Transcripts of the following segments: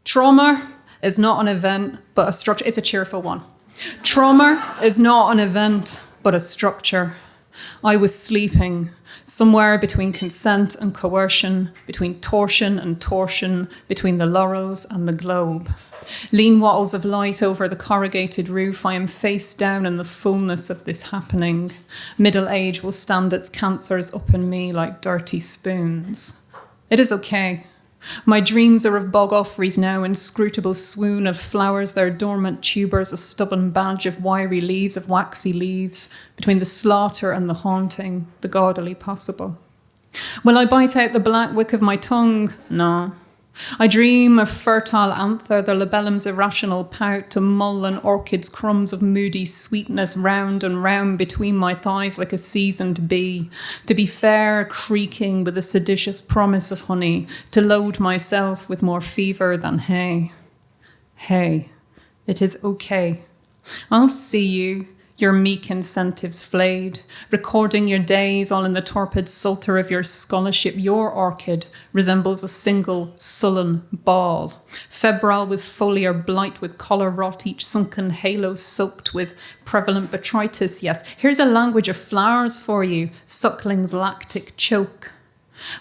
Trauma is not an event, but a structure. It's a cheerful one. Trauma is not an event, but a structure. I was sleeping somewhere between consent and coercion, between torsion and torsion, between the laurels and the globe. Lean wattles of light over the corrugated roof, I am face down in the fullness of this happening. Middle age will stand its cancers up in me like dirty spoons. It is okay. My dreams are of bog offries now, inscrutable swoon of flowers, their dormant tubers, a stubborn badge of wiry leaves, of waxy leaves, between the slaughter and the haunting, the gaudily possible. Will I bite out the black wick of my tongue? No. I dream of fertile anther, their labellum's irrational pout, to mull an orchid's crumbs of moody sweetness round and round between my thighs like a seasoned bee, to be fair, creaking with a seditious promise of honey, to load myself with more fever than hay. Hey, it is okay. I'll see you, your meek incentives flayed, recording your days all in the torpid psalter of your scholarship. Your orchid resembles a single sullen ball, febrile with foliar blight, with collar rot, each sunken halo soaked with prevalent botrytis. Yes, here's a language of flowers for you, suckling's lactic choke.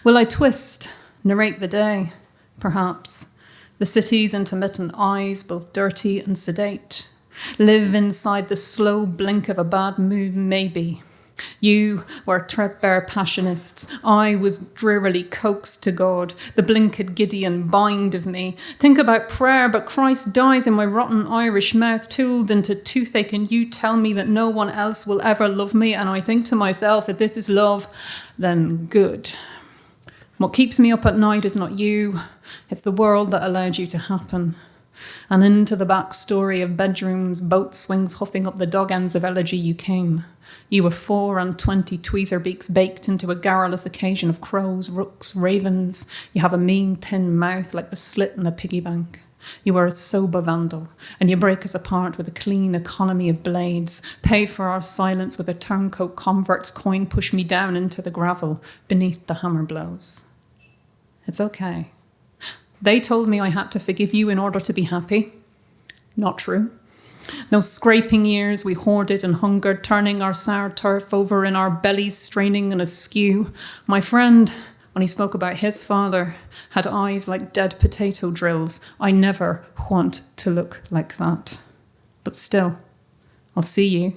Will I twist, narrate the day? Perhaps. The city's intermittent eyes, both dirty and sedate. Live inside the slow blink of a bad mood, maybe. You were threadbare passionists. I was drearily coaxed to God, the blinked Gideon bind of me. Think about prayer, but Christ dies in my rotten Irish mouth, tooled into toothache, and you tell me that no one else will ever love me, and I think to myself, if this is love, then good. What keeps me up at night is not you, it's the world that allowed you to happen. And into the backstory of bedrooms, boat swings huffing up the dog ends of elegy you came. You were 24 tweezerbeaks baked into a garrulous occasion of crows, rooks, ravens. You have a mean, thin mouth like the slit in a piggy bank. You are a sober vandal, and you break us apart with a clean economy of blades. Pay for our silence with a turncoat convert's coin, push me down into the gravel beneath the hammer blows. It's okay. They told me I had to forgive you in order to be happy. Not true. Those scraping years we hoarded and hungered, turning our sour turf over in our bellies, straining and askew. My friend, when he spoke about his father, had eyes like dead potato drills. I never want to look like that. But still, I'll see you.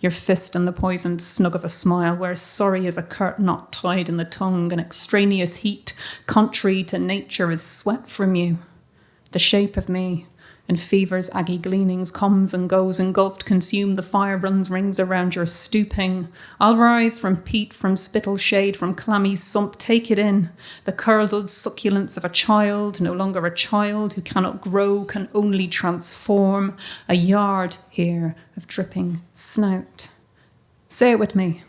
Your fist in the poisoned snug of a smile, where sorry is a curt knot tied in the tongue, and extraneous heat, contrary to nature, is sweat from you. The shape of me, in fever's aggy gleanings, comes and goes, engulfed, consumed, the fire runs rings around your stooping. I'll rise from peat, from spittle shade, from clammy sump, take it in, the curdled succulence of a child, no longer a child who cannot grow, can only transform, a yard here of dripping snout. Say it with me.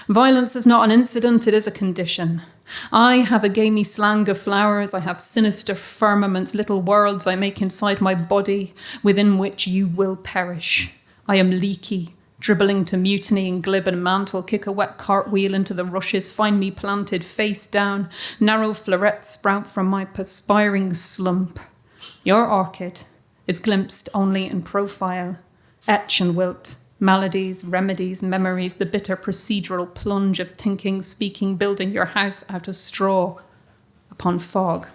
Violence is not an incident, it is a condition. I have a gamey slang of flowers, I have sinister firmaments, little worlds I make inside my body, within which you will perish. I am leaky, dribbling to mutiny in glib and mantle, kick a wet cartwheel into the rushes, find me planted face down, narrow florets sprout from my perspiring slump. Your orchid is glimpsed only in profile, etch and wilt, maladies, remedies, memories, the bitter procedural plunge of thinking, speaking, building your house out of straw upon fog.